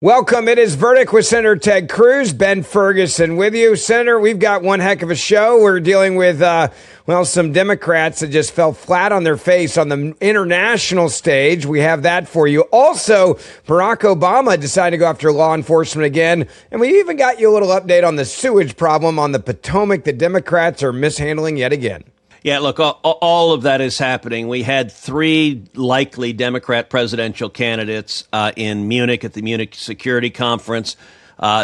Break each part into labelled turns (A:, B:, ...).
A: Welcome. It is Verdict with Senator Ted Cruz, Ben Ferguson with you. Senator, we've got one heck of a show. We're dealing with, some Democrats that just fell flat on their face on the international stage. We have that for you. Also, Barack Obama decided to go after law enforcement again. And we even got you a little update on the sewage problem on the Potomac that Democrats are mishandling yet again.
B: Yeah, look, all of that is happening. We had three likely Democrat presidential candidates in Munich at the Munich Security Conference.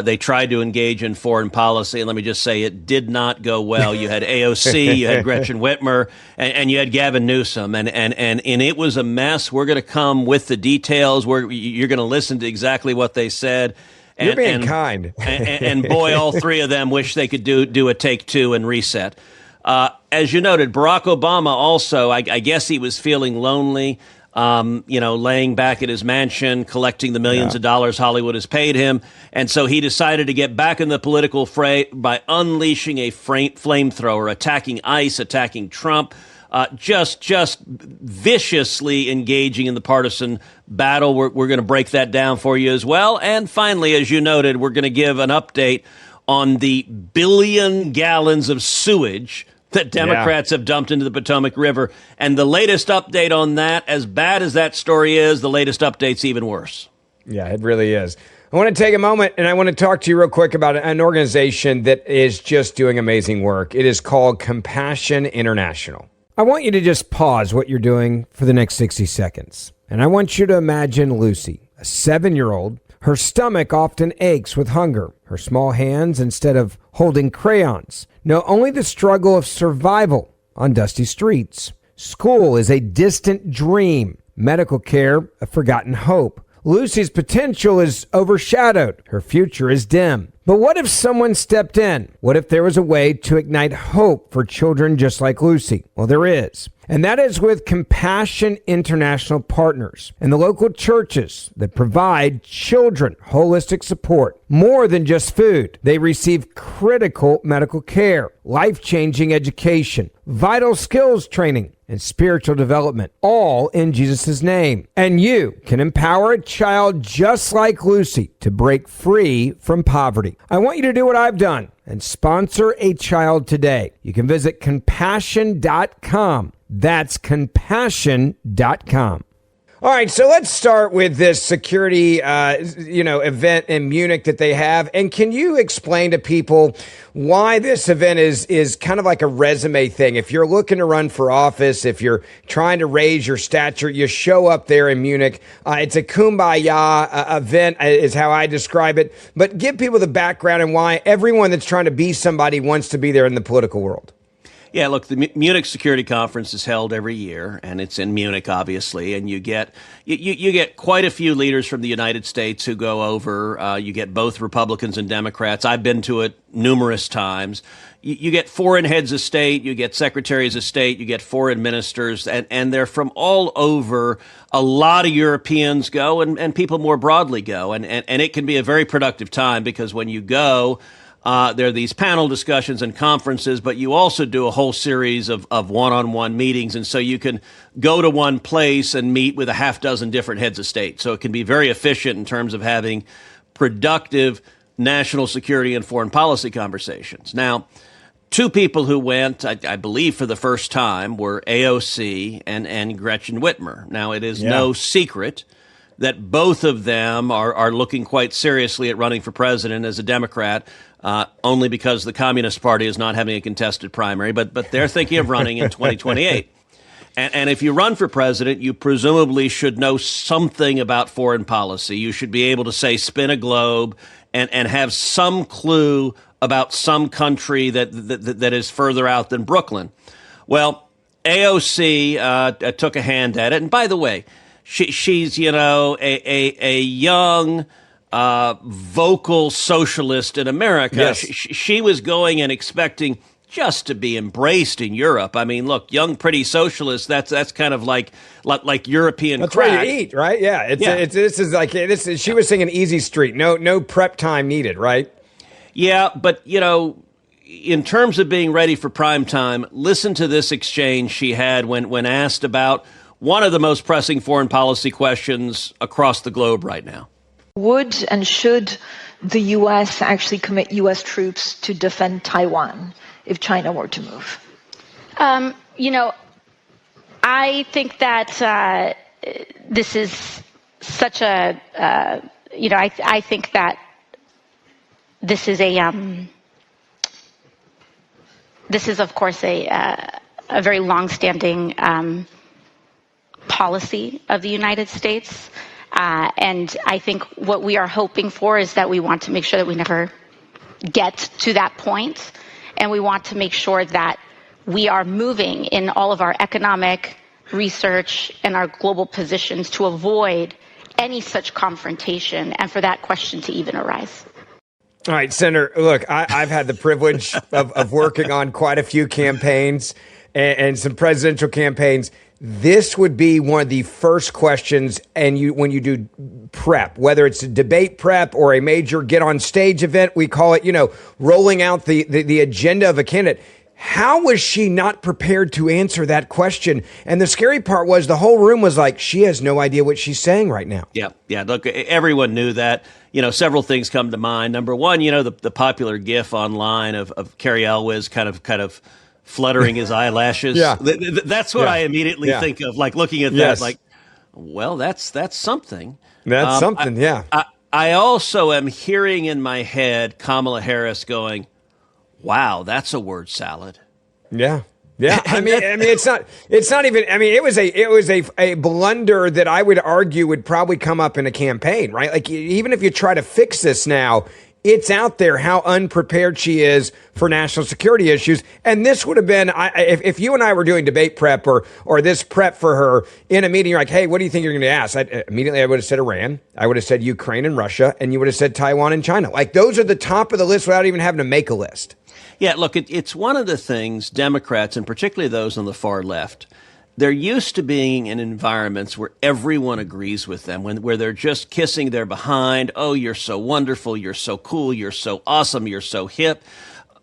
B: They tried to engage in foreign policy, and let me just say it did not go well. You had AOC, you had Gretchen Whitmer, and you had Gavin Newsom, and it was a mess. We're going to come with the details. You're going to listen to exactly what they said.
A: You're being kind.
B: and boy, all three of them wish they could do a take two and reset. As you noted, Barack Obama also, I guess he was feeling lonely, laying back at his mansion, collecting the millions of dollars Hollywood has paid him. And so he decided to get back in the political fray by unleashing a flamethrower, attacking ICE, attacking Trump, just viciously engaging in the partisan battle. We're going to break that down for you as well. And finally, as you noted, we're going to give an update on the billion gallons of sewage that Democrats have dumped into the Potomac River. And the latest update on that, as bad as that story is, the latest update's even worse.
A: Yeah, it really is. I want to take a moment and I want to talk to you real quick about an organization that is just doing amazing work. It is called Compassion International. I want you to just pause what you're doing for the next 60 seconds. And I want you to imagine Lucy, a 7-year-old. Her stomach often aches with hunger. Her small hands, instead of holding crayons, know only the struggle of survival on dusty streets. School is a distant dream. Medical care, a forgotten hope. Lucy's potential is overshadowed. Her future is dim. But what if someone stepped in? What if there was a way to ignite hope for children just like Lucy? Well, there is. And that is with Compassion International partners and the local churches that provide children holistic support. More than just food. They receive critical medical care, life-changing education, vital skills training, and spiritual development, all in Jesus' name. And you can empower a child just like Lucy to break free from poverty. I want you to do what I've done and sponsor a child today. You can visit compassion.com. That's compassion.com. All right, so let's start with this security, event in Munich that they have. And can you explain to people why this event is kind of like a resume thing? If you're looking to run for office, if you're trying to raise your stature, you show up there in Munich. It's a kumbaya event is how I describe it. But give people the background and why everyone that's trying to be somebody wants to be there in the political world.
B: Yeah, look, the Munich Security Conference is held every year, and it's in Munich, obviously, and you get quite a few leaders from the United States who go over. You get both Republicans and Democrats. I've been to it numerous times. You get foreign heads of state, you get secretaries of state, you get foreign ministers, and they're from all over. A lot of Europeans go, and people more broadly go, and it can be a very productive time because when you go, there are these panel discussions and conferences, but you also do a whole series of one-on-one meetings. And so you can go to one place and meet with a half dozen different heads of state. So it can be very efficient in terms of having productive national security and foreign policy conversations. Now, two people who went, I believe for the first time, were AOC and Gretchen Whitmer. Now, it is no secret that both of them are looking quite seriously at running for president as a Democrat. Only because the Communist Party is not having a contested primary, but they're thinking of running in 2028. And if you run for president, you presumably should know something about foreign policy. You should be able to, say, spin a globe and have some clue about some country that is further out than Brooklyn. Well, AOC took a hand at it. And by the way, she's, a young vocal socialist in America.
A: Yes.
B: She was going and expecting just to be embraced in Europe. I mean, look, young, pretty socialists, that's kind of like European
A: that's
B: crack.
A: That's where you eat, right? Yeah. She was singing Easy Street. No prep time needed, right?
B: Yeah, but, in terms of being ready for prime time, listen to this exchange she had when asked about one of the most pressing foreign policy questions across the globe right now.
C: Would and should the U.S. actually commit U.S. troops to defend Taiwan if China were to move?
D: I think that this is such a, I think that this is this is, of course, a very longstanding policy of the United States. And I think what we are hoping for is that we want to make sure that we never get to that point, and we want to make sure that we are moving in all of our economic research and our global positions to avoid any such confrontation and for that question to even arise.
A: All right, Senator, look, I've had the privilege of working on quite a few campaigns and some presidential campaigns. This would be one of the first questions, and when you do prep, whether it's a debate prep or a major get on stage event, we call it, rolling out the agenda of a candidate. How was she not prepared to answer that question? And the scary part was the whole room was like, she has no idea what she's saying right now. Yeah.
B: Look, everyone knew that. Several things come to mind. Number one, the popular GIF online of Cary Elwes kind of fluttering his eyelashes.
A: Yeah.
B: That's what I immediately think of, like looking at that, like, well, that's something.
A: That's something, yeah.
B: I also am hearing in my head Kamala Harris going, wow, that's a word salad.
A: Yeah. Yeah. I mean, it's not even, it was a blunder that I would argue would probably come up in a campaign, right? Like, even if you try to fix this now, it's out there how unprepared she is for national security issues. And this would have been, if you and I were doing debate prep or this prep for her in a meeting, you're like, hey, what do you think you're going to ask? Immediately I would have said Iran. I would have said Ukraine and Russia, and you would have said Taiwan and China. Like, those are the top of the list without even having to make a list.
B: Yeah, look, it's one of the things Democrats, and particularly those on the far left, they're used to being in environments where everyone agrees with them, where they're just kissing their behind. Oh, you're so wonderful. You're so cool. You're so awesome. You're so hip.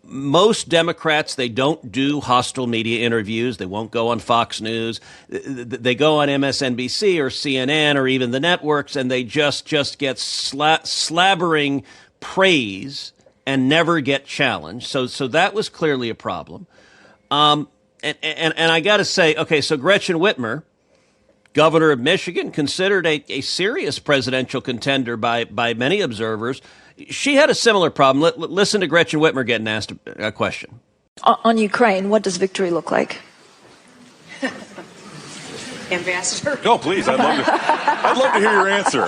B: Most Democrats, they don't do hostile media interviews. They won't go on Fox News. They go on MSNBC or CNN or even the networks, and they just get slabbering praise and never get challenged. So that was clearly a problem. And I got to say, okay, so Gretchen Whitmer, governor of Michigan, considered a serious presidential contender by many observers. She had a similar problem. Listen to Gretchen Whitmer getting asked a question.
C: On Ukraine, what does victory look like?
E: Ambassador?
F: No, please. I'd love to hear your answer.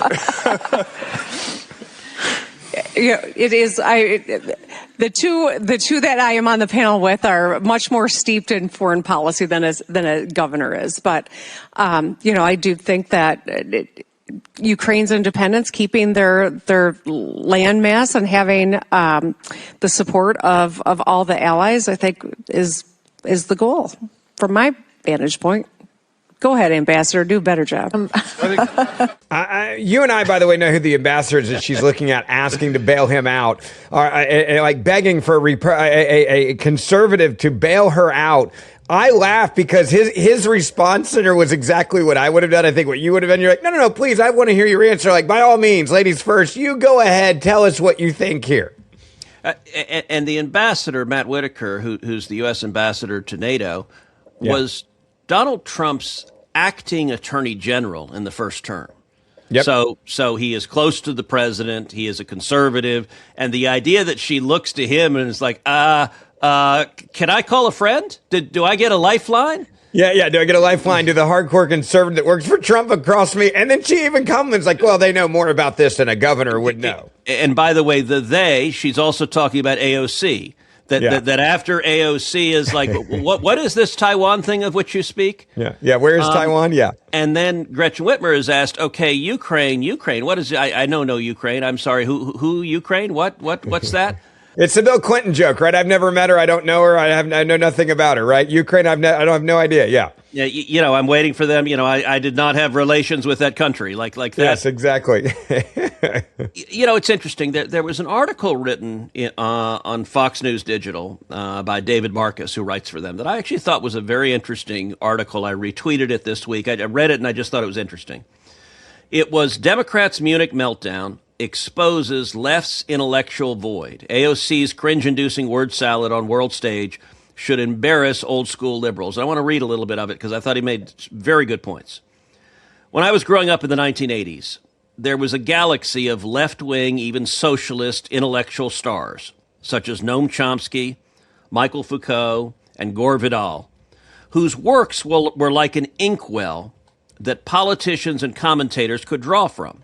E: It is. The two that I am on the panel with are much more steeped in foreign policy than a governor is. But I do think that Ukraine's independence, keeping their landmass, and having the support of all the allies, I think is the goal from my vantage point. Go ahead, Ambassador. Do a better job.
A: You and I, by the way, know who the ambassador is that she's looking at, asking to bail him out, or like begging for a conservative to bail her out. I laugh because his response to her was exactly what I would have done. I think what you would have done. You're like, no, please, I want to hear your answer. Like, by all means, ladies first. You go ahead. Tell us what you think here.
B: And the ambassador, Matt Whitaker, who's the U.S. ambassador to NATO, was Donald Trump's acting attorney general in the first term. Yep. So he is close to the president. He is a conservative. And the idea that she looks to him and is like, can I call a friend? Do I get a lifeline?
A: Yeah. Do I get a lifeline to the hardcore conservative that works for Trump across me? And then she even comments like, well, they know more about this than a governor would know.
B: And by the way, she's also talking about AOC. That after AOC is like, what is this Taiwan thing of which you speak?
A: Yeah. Where is Taiwan? Yeah.
B: And then Gretchen Whitmer is asked, okay, Ukraine. What is? I know no Ukraine. I'm sorry. Who Ukraine? What's that?
A: It's the Bill Clinton joke, right? I've never met her. I don't know her. I know nothing about her, right? Ukraine. I don't have no idea. Yeah.
B: Yeah. I'm waiting for them. I did not have relations with that country like that.
A: Yes, exactly.
B: It's interesting. There was an article written on Fox News Digital by David Marcus, who writes for them, that I actually thought was a very interesting article. I retweeted it this week. I read it and I just thought it was interesting. It was Democrats' Munich meltdown exposes left's intellectual void. AOC's cringe-inducing word salad on world stage should embarrass old-school liberals. And I want to read a little bit of it because I thought he made very good points. When I was growing up in the 1980s, there was a galaxy of left-wing, even socialist intellectual stars, such as Noam Chomsky, Michael Foucault, and Gore Vidal, whose works were like an inkwell that politicians and commentators could draw from.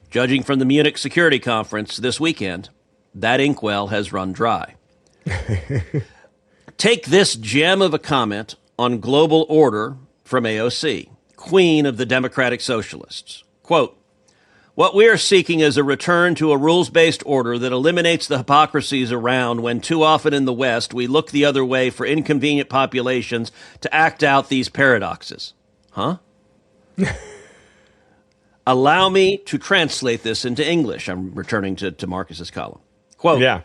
B: Judging from the Munich Security Conference this weekend, that inkwell has run dry. Take this gem of a comment on global order from AOC, queen of the Democratic Socialists. Quote, "What we are seeking is a return to a rules-based order that eliminates the hypocrisies around when too often in the West we look the other way for inconvenient populations to act out these paradoxes." Huh? Allow me to translate this into English. I'm returning to Marcus's column. Quote,
A: Yeah.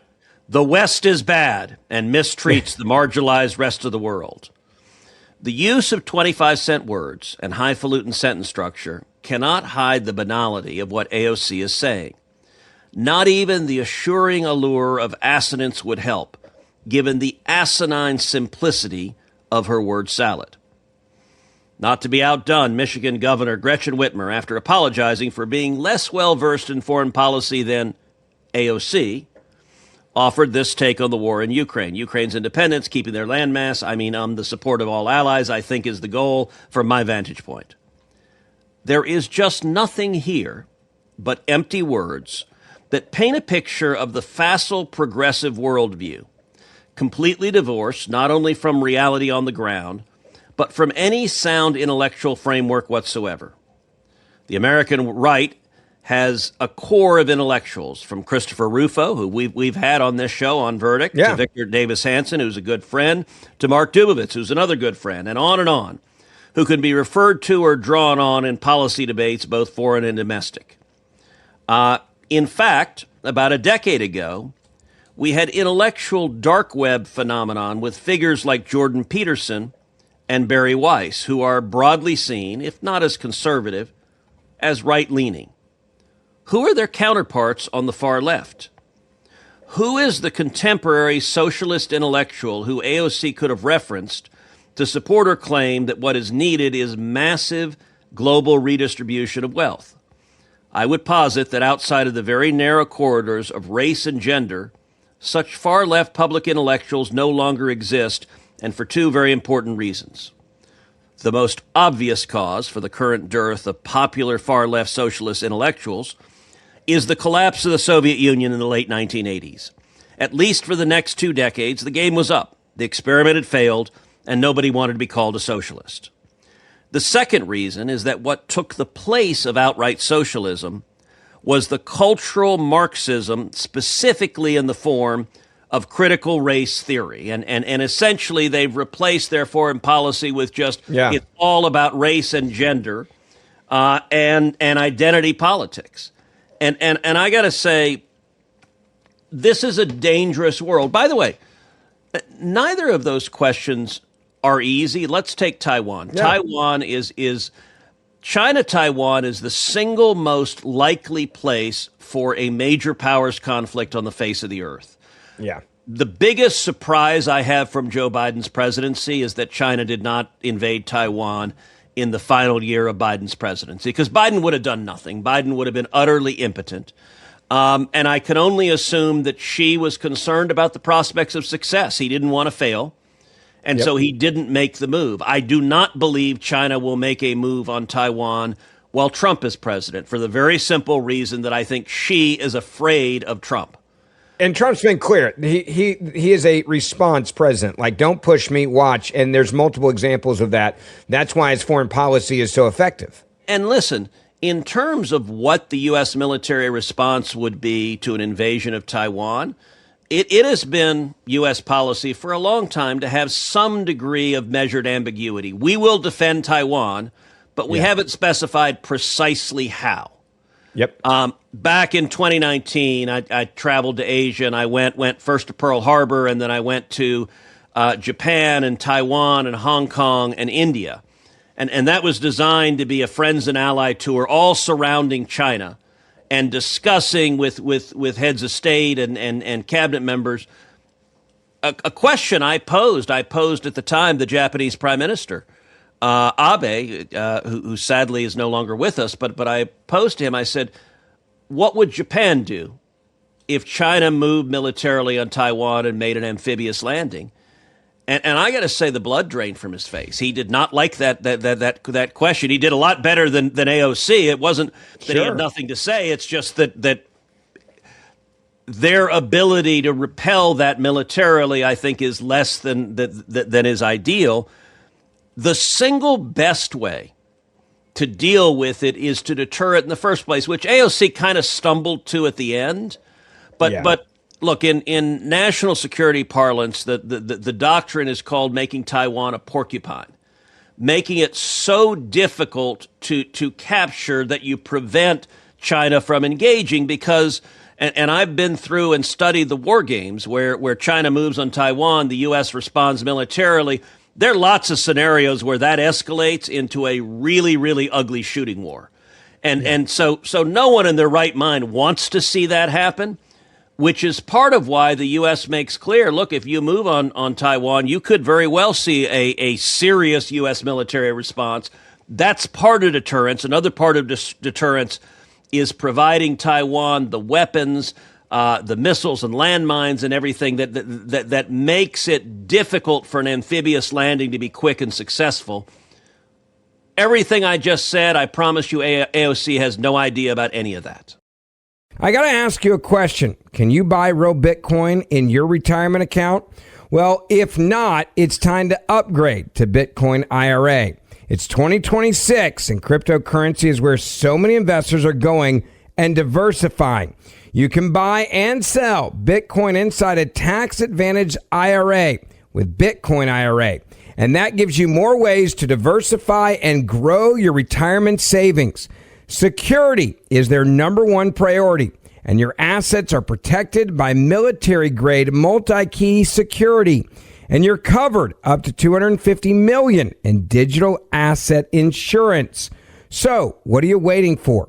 B: "The West is bad and mistreats the marginalized rest of the world. The use of 25-cent words and highfalutin sentence structure cannot hide the banality of what AOC is saying. Not even the assuring allure of assonance would help, given the asinine simplicity of her word salad." Not to be outdone, Michigan Governor Gretchen Whitmer, after apologizing for being less well-versed in foreign policy than AOC, offered this take on the war in Ukraine. Ukraine's independence, keeping their landmass, the support of all allies, I think is the goal from my vantage point. There is just nothing here but empty words that paint a picture of the facile progressive worldview, completely divorced not only from reality on the ground, but from any sound intellectual framework whatsoever. The American right has a core of intellectuals, from Christopher Rufo, who we've had on this show on Verdict, to Victor Davis Hanson, who's a good friend, to Mark Dubovitz, who's another good friend, and on, who can be referred to or drawn on in policy debates, both foreign and domestic. In fact, about a decade ago, we had intellectual dark web phenomenon with figures like Jordan Peterson and Barry Weiss, who are broadly seen, if not as conservative, as right-leaning. Who are their counterparts on the far left? Who is the contemporary socialist intellectual who AOC could have referenced to support her claim that what is needed is massive global redistribution of wealth? I would posit that outside of the very narrow corridors of race and gender, such far-left public intellectuals no longer exist, and for two very important reasons. The most obvious cause for the current dearth of popular far-left socialist intellectuals is the collapse of the Soviet Union in the late 1980s. At least for the next 2 decades, the game was up. The experiment had failed, and nobody wanted to be called a socialist. The second reason is that what took the place of outright socialism was the cultural Marxism, specifically in the form of critical race theory. And essentially, they've replaced their foreign policy with just, it's all about race and gender and identity politics. And I got to say, this is a dangerous world. By the way, neither of those questions are easy. Let's take Taiwan. Yeah. China-Taiwan is the single most likely place for a major powers conflict on the face of the earth.
A: Yeah.
B: The biggest surprise I have from Joe Biden's presidency is that China did not invade Taiwan in the final year of Biden's presidency, because Biden would have done nothing. Biden would have been utterly impotent. And I can only assume that Xi was concerned about the prospects of success. He didn't want to fail. And so he didn't make the move. I do not believe China will make a move on Taiwan while Trump is president, for the very simple reason that I think Xi is afraid of Trump.
A: And Trump's been clear. He is a response president. Like, don't push me, watch. And there's multiple examples of that. That's why his foreign policy is so effective.
B: And listen, in terms of what the U.S. military response would be to an invasion of Taiwan, it has been U.S. policy for a long time to have some degree of measured ambiguity. We will defend Taiwan, but we haven't specified precisely how.
A: Yep.
B: Back in 2019, I traveled to Asia, and I went first to Pearl Harbor, and then I went to Japan and Taiwan and Hong Kong and India. And that was designed to be a friends and ally tour, all surrounding China. and discussing with heads of state and cabinet members a question I posed at the time the Japanese Prime Minister, Abe, who sadly is no longer with us, but I posed to him, I said, what would Japan do if China moved militarily on Taiwan and made an amphibious landing? And I got to say, the blood drained from his face. He did not like that question. He did a lot better than AOC. It wasn't that he had nothing to say. It's just that their ability to repel that militarily, I think, is less than is ideal. The single best way to deal with it is to deter it in the first place, which AOC kind of stumbled to at the end. But look, in national security parlance, the doctrine is called making Taiwan a porcupine, making it so difficult to capture that you prevent China from engaging because, and I've been through and studied the war games where China moves on Taiwan, the U.S. responds militarily. There are lots of scenarios where that escalates into a really, really ugly shooting war. And so no one in their right mind wants to see that happen, which is part of why the U.S. makes clear, look, if you move on Taiwan, you could very well see a serious U.S. military response. That's part of deterrence. Another part of deterrence is providing Taiwan the weapons, the missiles and landmines and everything that makes it difficult for an amphibious landing to be quick and successful. Everything I just said, I promise you AOC has no idea about any of that.
A: I got to ask you a question. Can you buy real Bitcoin in your retirement account? Well, if not, it's time to upgrade to Bitcoin IRA. It's 2026 and cryptocurrency is where so many investors are going and diversifying. You can buy and sell Bitcoin inside a tax-advantaged IRA with Bitcoin IRA. And that gives you more ways to diversify and grow your retirement savings. Security is their number one priority, and your assets are protected by military-grade multi-key security. And you're covered up to $250 million in digital asset insurance. So, what are you waiting for?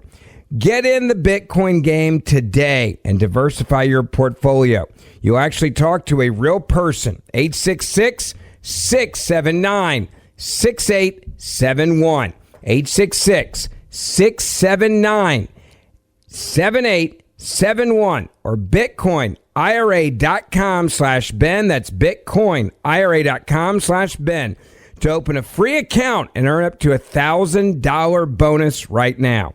A: Get in the Bitcoin game today and diversify your portfolio. You'll actually talk to a real person. 866-679-6871. 866-679-7871 or BitcoinIRA.com/Ben. That's BitcoinIRA.com/Ben to open a free account and earn up to $1,000 bonus right now.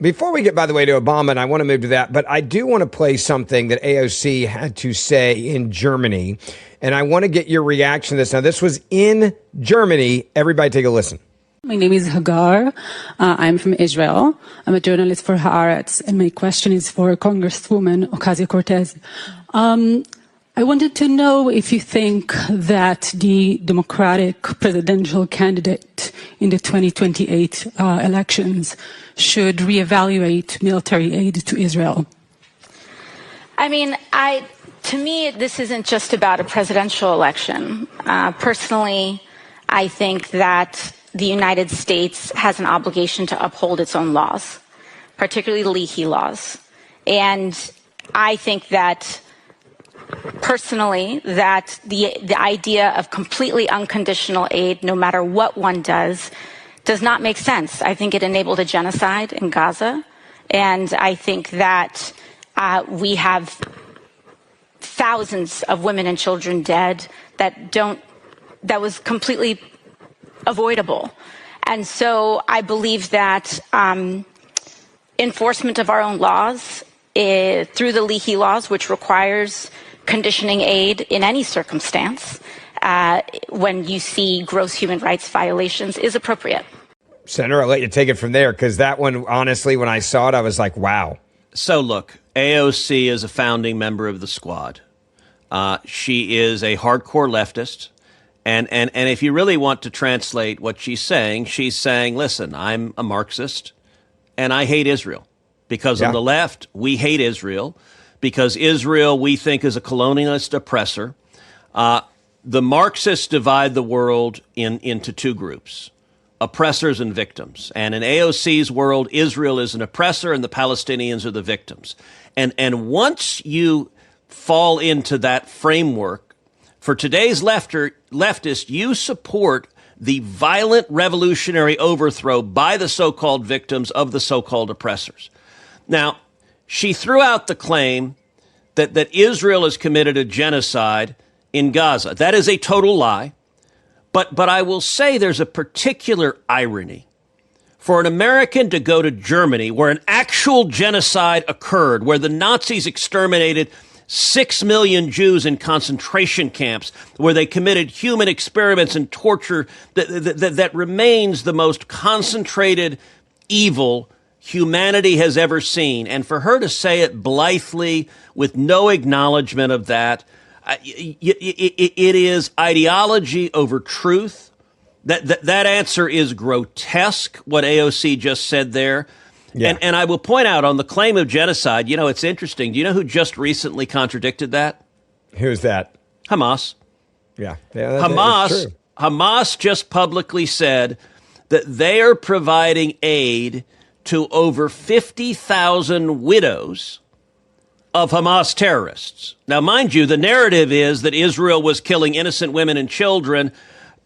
A: Before we get, by the way, to Obama, and I want to move to that, but I do want to play something that AOC had to say in Germany, and I want to get your reaction to this. Now, this was in Germany. Everybody take a listen.
G: My name is Hagar. I'm from Israel. I'm a journalist for Haaretz, and my question is for Congresswoman Ocasio-Cortez. I wanted to know if you think that the Democratic presidential candidate in the 2028 elections should reevaluate military aid to Israel.
D: I mean, to me, this isn't just about a presidential election. Personally, I think that the United States has an obligation to uphold its own laws, particularly the Leahy laws. And I think that personally, that the idea of completely unconditional aid, no matter what one does not make sense. I think it enabled a genocide in Gaza. And I think that we have thousands of women and children dead that was completely avoidable. And so I believe that enforcement of our own laws through the Leahy laws, which requires conditioning aid in any circumstance when you see gross human rights violations, is appropriate.
A: Senator, I'll let you take it from there, because that one, honestly, when I saw it, I was like, wow.
B: So look, AOC is a founding member of the squad. She is a hardcore leftist. And if you really want to translate what she's saying, listen, I'm a Marxist and I hate Israel. Because on the left, we hate Israel. Because Israel, we think, is a colonialist oppressor. The Marxists divide the world into two groups. oppressors and victims. And in AOC's world, Israel is an oppressor and the Palestinians are the victims. And once you fall into that framework, for today's leftists, you support the violent revolutionary overthrow by the so-called victims of the so-called oppressors. Now, she threw out the claim that Israel has committed a genocide in Gaza. That is a total lie. But I will say there's a particular irony. For an American to go to Germany, where an actual genocide occurred, where the Nazis exterminated 6 million Jews in concentration camps, where they committed human experiments and torture that remains the most concentrated evil humanity has ever seen. And for her to say it blithely with no acknowledgement of that, it is ideology over truth. That answer is grotesque, what AOC just said there. Yeah. And I will point out on the claim of genocide, it's interesting. Do you know who just recently contradicted that?
A: Who's that?
B: Hamas.
A: Yeah.
B: Hamas just publicly said that they are providing aid to over 50,000 widows of Hamas terrorists. Now, mind you, the narrative is that Israel was killing innocent women and children.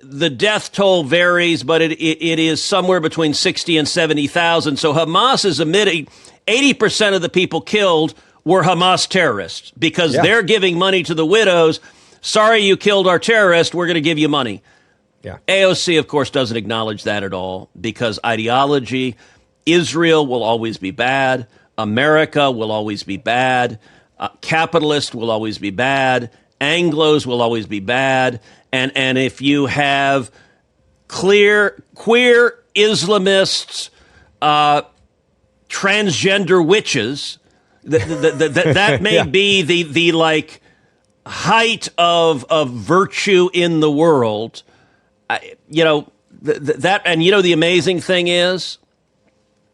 B: The death toll varies, but it is somewhere between 60 and 70,000. So Hamas is admitting 80% of the people killed were Hamas terrorists because they're giving money to the widows. Sorry, you killed our terrorist. We're going to give you money. Yeah. AOC, of course, doesn't acknowledge that at all because ideology, Israel will always be bad. America will always be bad. Capitalist will always be bad. Anglos will always be bad. And if you have queer Islamists, transgender witches, that may be the like height of virtue in the world. That and the amazing thing is,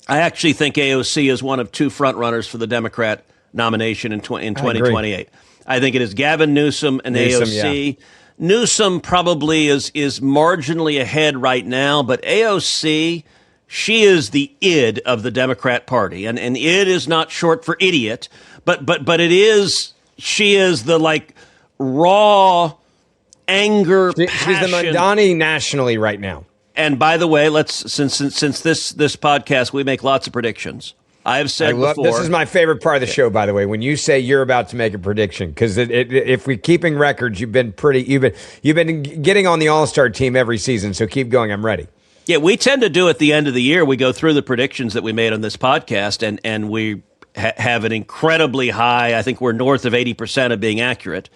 B: I actually think AOC is one of two front runners for the Democrat nomination in 2028. I think it is Gavin Newsom and AOC. Yeah. Newsom probably is marginally ahead right now, but AOC, she is the id of the Democrat Party. And id is not short for idiot, but it is, she is the like raw anger, passion.
A: She's the Madani nationally right now.
B: And by the way, since this podcast, we make lots of predictions. I have said before.
A: This is my favorite part of the show, by the way, when you say you're about to make a prediction, because if we're keeping records, you've been getting on the All-Star team every season. So keep going. I'm ready.
B: Yeah, we tend to do at the end of the year. We go through the predictions that we made on this podcast, and we have an incredibly high. I think we're north of 80% of being accurate.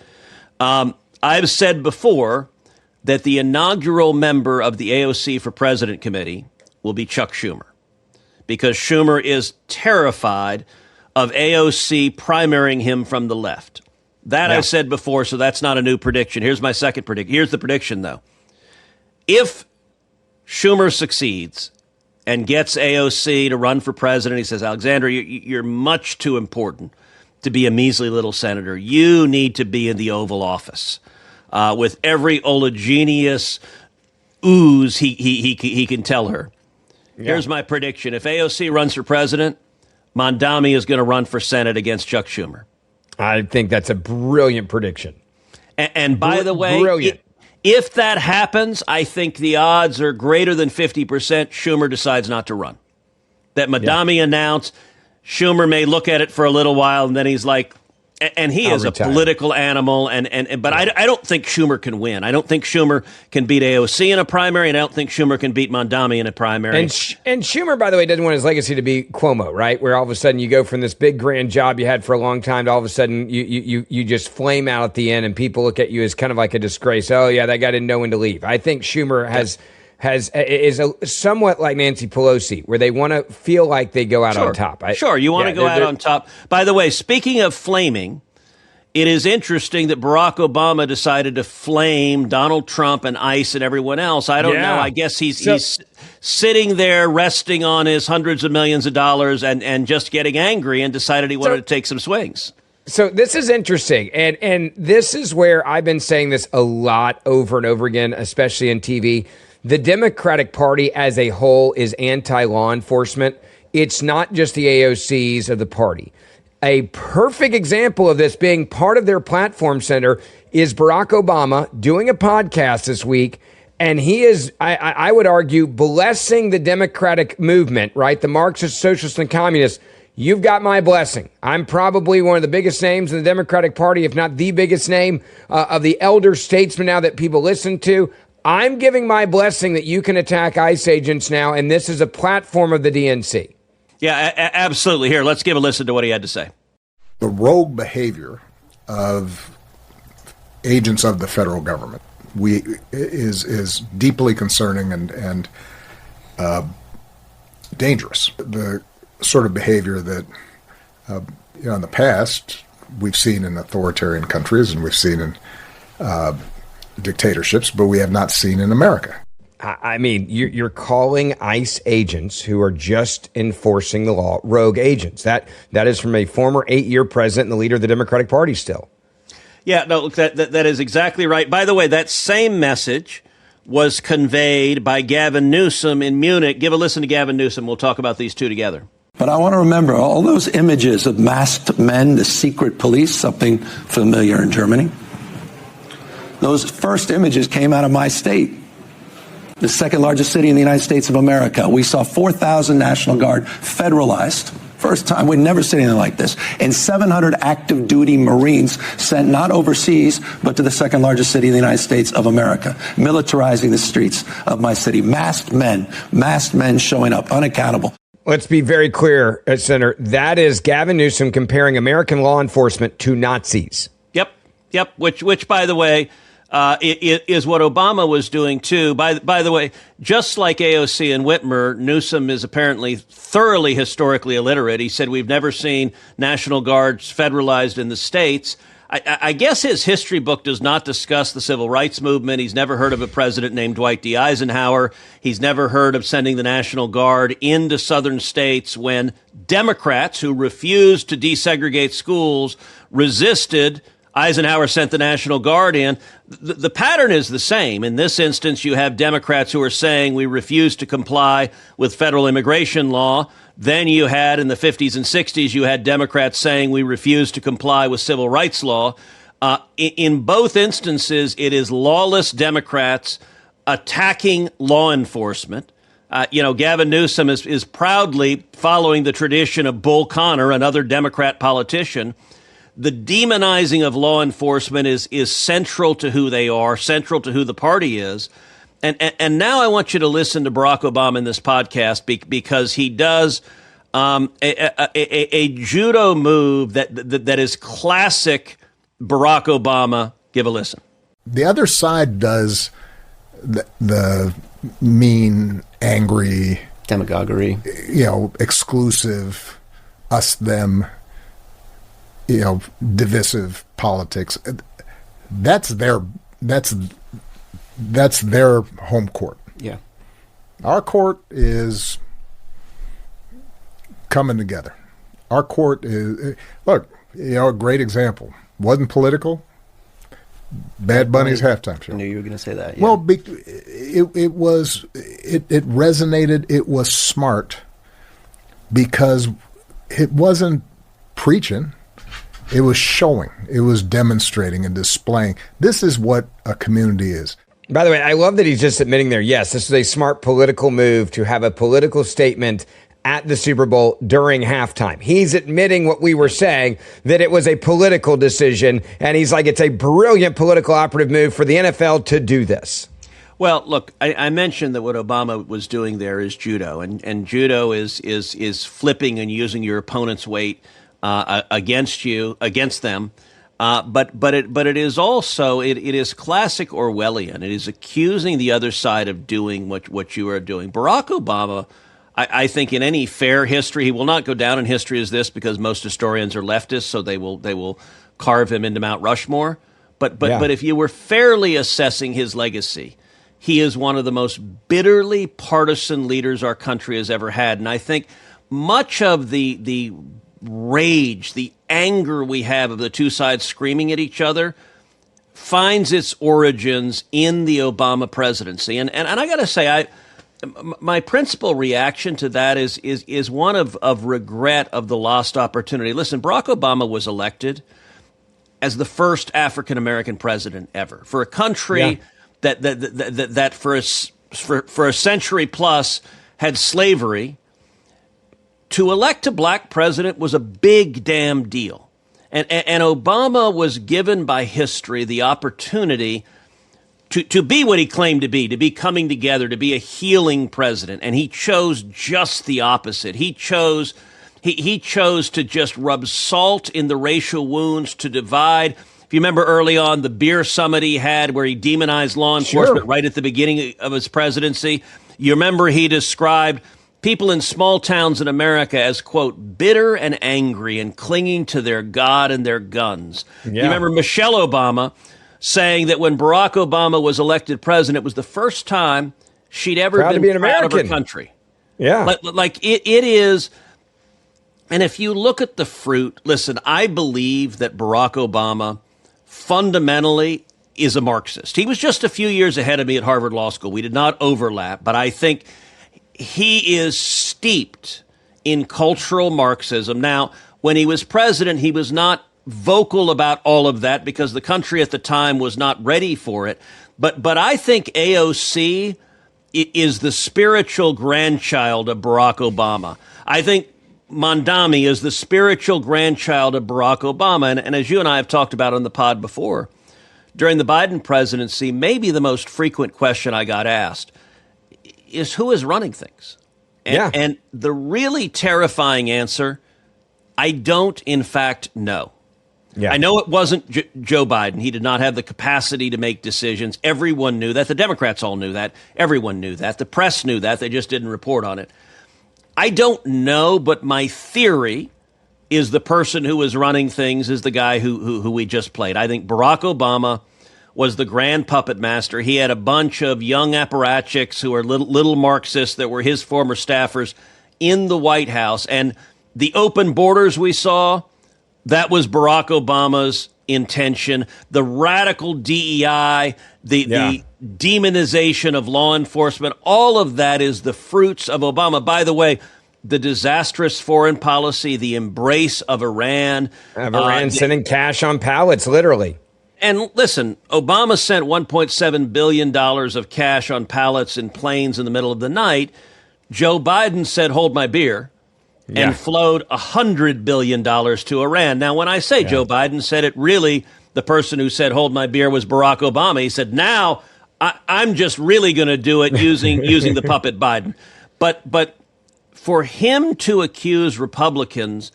B: I've said before that the inaugural member of the AOC for President Committee will be Chuck Schumer, because Schumer is terrified of AOC primarying him from the left. That I've said before, so that's not a new prediction. Here's my second prediction. Here's the prediction, though. If Schumer succeeds and gets AOC to run for president, he says, Alexandra, you're much too important to be a measly little senator. You need to be in the Oval Office. With every oleaginous ooze he can tell her. Yeah. Here's my prediction. If AOC runs for president, Mondami is going to run for Senate against Chuck Schumer.
A: I think that's a brilliant prediction.
B: And by the way, if that happens, I think the odds are greater than 50% Schumer decides not to run. That Mondami announced, Schumer may look at it for a little while, and then he's like, and he is a political animal, but I don't think Schumer can win. I don't think Schumer can beat AOC in a primary, and I don't think Schumer can beat Mondami in a primary.
A: And Schumer, by the way, doesn't want his legacy to be Cuomo, right? Where all of a sudden you go from this big grand job you had for a long time to all of a sudden you just flame out at the end, and people look at you as kind of like a disgrace. Oh yeah, that guy didn't know when to leave. I think Schumer is somewhat like Nancy Pelosi, where they want to feel like they go out on top.
B: You want to go out on top. By the way, speaking of flaming, it is interesting that Barack Obama decided to flame Donald Trump and ICE and everyone else. I don't know. I guess he's sitting there resting on his hundreds of millions of dollars and just getting angry and decided he wanted to take some swings.
A: So this is interesting, and this is where I've been saying this a lot over and over again, especially in TV, the Democratic Party as a whole is anti-law enforcement. It's not just the AOCs of the party. A perfect example of this being part of their platform center is Barack Obama doing a podcast this week. And he is, I would argue, blessing the Democratic movement, right? The Marxist, socialists, and communists. You've got my blessing. I'm probably one of the biggest names in the Democratic Party, if not the biggest name of the elder statesmen now that people listen to. I'm giving my blessing that you can attack ICE agents now, and this is a platform of the DNC.
B: Yeah, absolutely. Here, let's give a listen to what he had to say.
H: The rogue behavior of agents of the federal government is deeply concerning and dangerous. The sort of behavior that in the past we've seen in authoritarian countries and we've seen in dictatorships, but we have not seen in America.
A: I mean, you're calling ICE agents who are just enforcing the law rogue agents. That is from a former 8-year president and the leader of the Democratic Party still.
B: Yeah, no, look, that is exactly right. By the way, that same message was conveyed by Gavin Newsom in Munich. Give a listen to Gavin Newsom. We'll talk about these two together.
I: But I want to remember all those images of masked men, the secret police, something familiar in Germany. Those first images came out of my state, the second largest city in the United States of America. We saw 4,000 National Guard federalized. First time, we'd never seen anything like this. And 700 active duty Marines sent not overseas, but to the second largest city in the United States of America, militarizing the streets of my city. Masked men showing up, unaccountable.
A: Let's be very clear, Senator. That is Gavin Newsom comparing American law enforcement to Nazis.
B: Yep. Which, by the way, is what Obama was doing, too. By the way, just like AOC and Whitmer, Newsom is apparently thoroughly historically illiterate. He said we've never seen National Guards federalized in the states. I guess his history book does not discuss the civil rights movement. He's never heard of a president named Dwight D. Eisenhower. He's never heard of sending the National Guard into southern states when Democrats who refused to desegregate schools resisted. Eisenhower sent the National Guard in. The pattern is the same. In this instance, you have Democrats who are saying we refuse to comply with federal immigration law. Then you had, in the 50s and 60s, you had Democrats saying we refuse to comply with civil rights law. In both instances, it is lawless Democrats attacking law enforcement. Gavin Newsom is proudly following the tradition of Bull Connor, another Democrat politician. The demonizing of law enforcement is central to who they are, central to who the party is. And now I want you to listen to Barack Obama in this podcast because he does a judo move that is classic Barack Obama. Give a listen.
H: The other side does the mean, angry,
J: demagoguery,
H: exclusive, us, them, divisive politics. That's their home court.
J: Yeah.
H: Our court is coming together. Our court is, look, a great example. Wasn't political. Bad Bunny's halftime show.
J: I knew you were going to say that. Yeah.
H: Well, it resonated. It was smart because it wasn't preaching. It was showing. It was demonstrating and displaying. This is what a community is.
A: By the way, I love that he's just admitting there, yes, this is a smart political move to have a political statement at the Super Bowl during halftime. He's admitting what we were saying, that it was a political decision, and he's like, it's a brilliant political operative move for the NFL to do this.
B: Well, look, I mentioned that what Obama was doing there is judo, and judo is flipping and using your opponent's weight against them. But it is also it is classic Orwellian. It is accusing the other side of doing what you are doing. Barack Obama, I think, in any fair history, he will not go down in history as this because most historians are leftists, so they will carve him into Mount Rushmore. But if you were fairly assessing his legacy, he is one of the most bitterly partisan leaders our country has ever had, and I think much of the rage, the anger we have of the two sides screaming at each other finds its origins in the Obama presidency. And I got to say, my principal reaction to that is one of regret of the lost opportunity. Listen, Barack Obama was elected as the first African American president ever for a country that for a century plus had slavery. To elect a black president was a big damn deal. And Obama was given by history the opportunity to be what he claimed to be coming together, to be a healing president. And he chose just the opposite. He chose to just rub salt in the racial wounds, to divide. If you remember early on, the beer summit he had where he demonized law enforcement right at the beginning of his presidency, you remember he described people in small towns in America as, quote, bitter and angry and clinging to their God and their guns. Yeah. You remember Michelle Obama saying that when Barack Obama was elected president, it was the first time she'd ever been
A: to be an
B: proud
A: American.
B: of her country.
A: Yeah.
B: Like it is. And if you look at the fruit, listen, I believe that Barack Obama fundamentally is a Marxist. He was just a few years ahead of me at Harvard Law School. We did not overlap, but I think he is steeped in cultural Marxism. Now, when he was president, he was not vocal about all of that because the country at the time was not ready for it. But I think AOC is the spiritual grandchild of Barack Obama. I think Mondami is the spiritual grandchild of Barack Obama. And as you and I have talked about on the pod before, during the Biden presidency, maybe the most frequent question I got asked is who is running things? And the really terrifying answer, I don't, in fact, know. Yeah. I know it wasn't Joe Biden. He did not have the capacity to make decisions. Everyone knew that. The Democrats all knew that. Everyone knew that. The press knew that. They just didn't report on it. I don't know, but my theory is the person who was running things is the guy who we just played. I think Barack Obama was the grand puppet master. He had a bunch of young apparatchiks who are little Marxists that were his former staffers in the White House. And the open borders we saw, that was Barack Obama's intention. The radical DEI, the demonization of law enforcement, all of that is the fruits of Obama. By the way, the disastrous foreign policy, the embrace of Iran.
A: Iran sending cash on pallets, literally.
B: And listen, Obama sent $1.7 billion of cash on pallets in planes in the middle of the night. Joe Biden said, hold my beer, and flowed $100 billion to Iran. Now, when I say Joe Biden said it, really, the person who said, hold my beer was Barack Obama. He said, now I'm just really going to do it using the puppet Biden. But for him to accuse Republicans,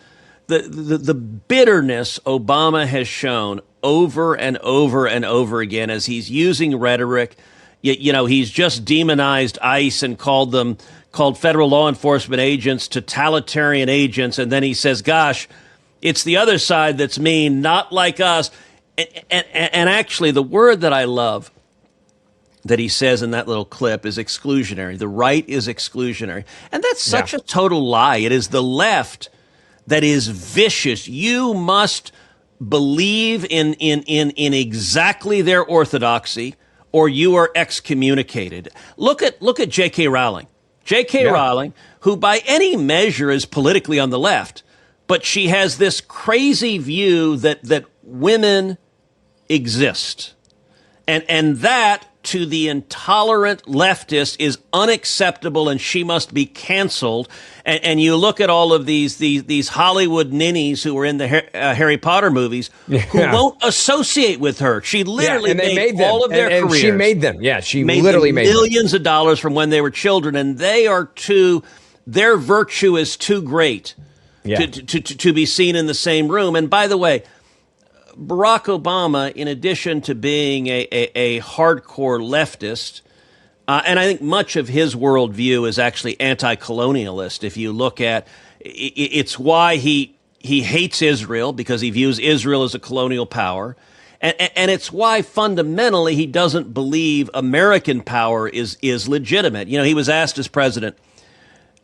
B: the bitterness Obama has shown over and over and over again as he's using rhetoric. You know, he's just demonized ICE and called federal law enforcement agents totalitarian agents. And then he says, gosh, it's the other side that's mean, not like us. And actually, the word that I love that he says in that little clip is exclusionary. The right is exclusionary. And that's such a total lie. It is the left that is vicious. You must believe in exactly their orthodoxy, or you are excommunicated. Look at J.K. Rowling. J.K. Rowling, who by any measure is politically on the left, but she has this crazy view that women exist. And that, to the intolerant leftist, is unacceptable, and she must be canceled. And you look at all of these Hollywood ninnies who were in the Harry Potter movies who won't associate with her. She literally made all of their careers.
A: She made them. Yeah, she
B: made
A: literally
B: them
A: made
B: millions of dollars from when they were children, and their virtue is too great to be seen in the same room. And by the way, Barack Obama, in addition to being a hardcore leftist, and I think much of his worldview is actually anti-colonialist. If you look at it's why he hates Israel, because he views Israel as a colonial power. And it's why fundamentally he doesn't believe American power is legitimate. You know, he was asked as president,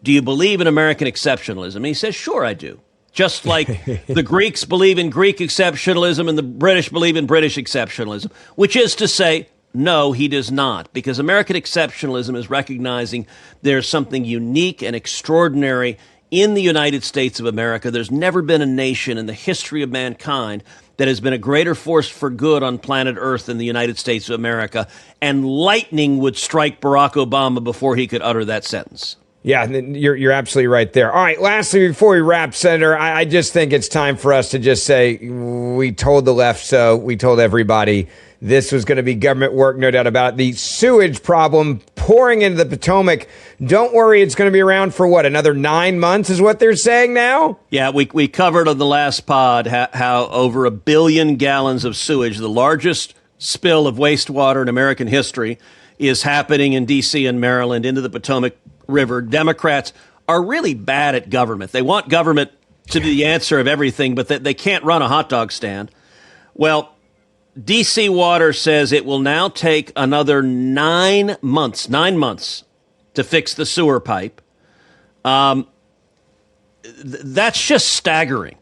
B: do you believe in American exceptionalism? And he says, sure, I do. just like the Greeks believe in Greek exceptionalism and the British believe in British exceptionalism, which is to say, no, he does not, because American exceptionalism is recognizing there's something unique and extraordinary in the United States of America. There's never been a nation in the history of mankind that has been a greater force for good on planet Earth than the United States of America, and lightning would strike Barack Obama before he could utter that sentence.
A: Yeah, you're absolutely right there. All right, lastly, before we wrap, Senator, I just think it's time for us to just say we told the left so. We told everybody this was going to be government work, no doubt about it. The sewage problem pouring into the Potomac, don't worry, it's going to be around for, what, another 9 months is what they're saying now?
B: Yeah, we covered on the last pod how over 1 billion gallons of sewage, the largest spill of wastewater in American history, is happening in D.C. and Maryland into the Potomac River. Democrats are really bad at government. They want government to be the answer of everything, but they can't run a hot dog stand. Well, D.C. Water says it will now take another 9 months to fix the sewer pipe. That's just staggering.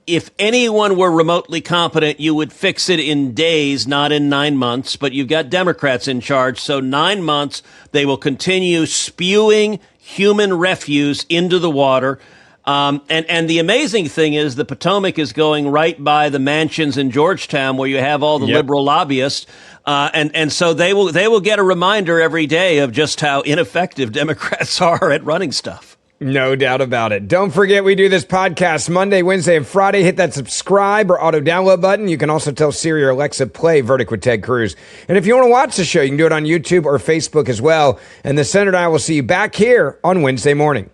B: If anyone were remotely competent, you would fix it in days, not in 9 months. But you've got Democrats in charge, so 9 months, they will continue spewing human refuse into the water. And the amazing thing is the Potomac is going right by the mansions in Georgetown where you have all the liberal lobbyists. And so they will get a reminder every day of just how ineffective Democrats are at running stuff.
A: No doubt about it. Don't forget, we do this podcast Monday, Wednesday, and Friday. Hit that subscribe or auto-download button. You can also tell Siri or Alexa, play Verdict with Ted Cruz. And if you want to watch the show, you can do it on YouTube or Facebook as well. And the Senator and I will see you back here on Wednesday morning.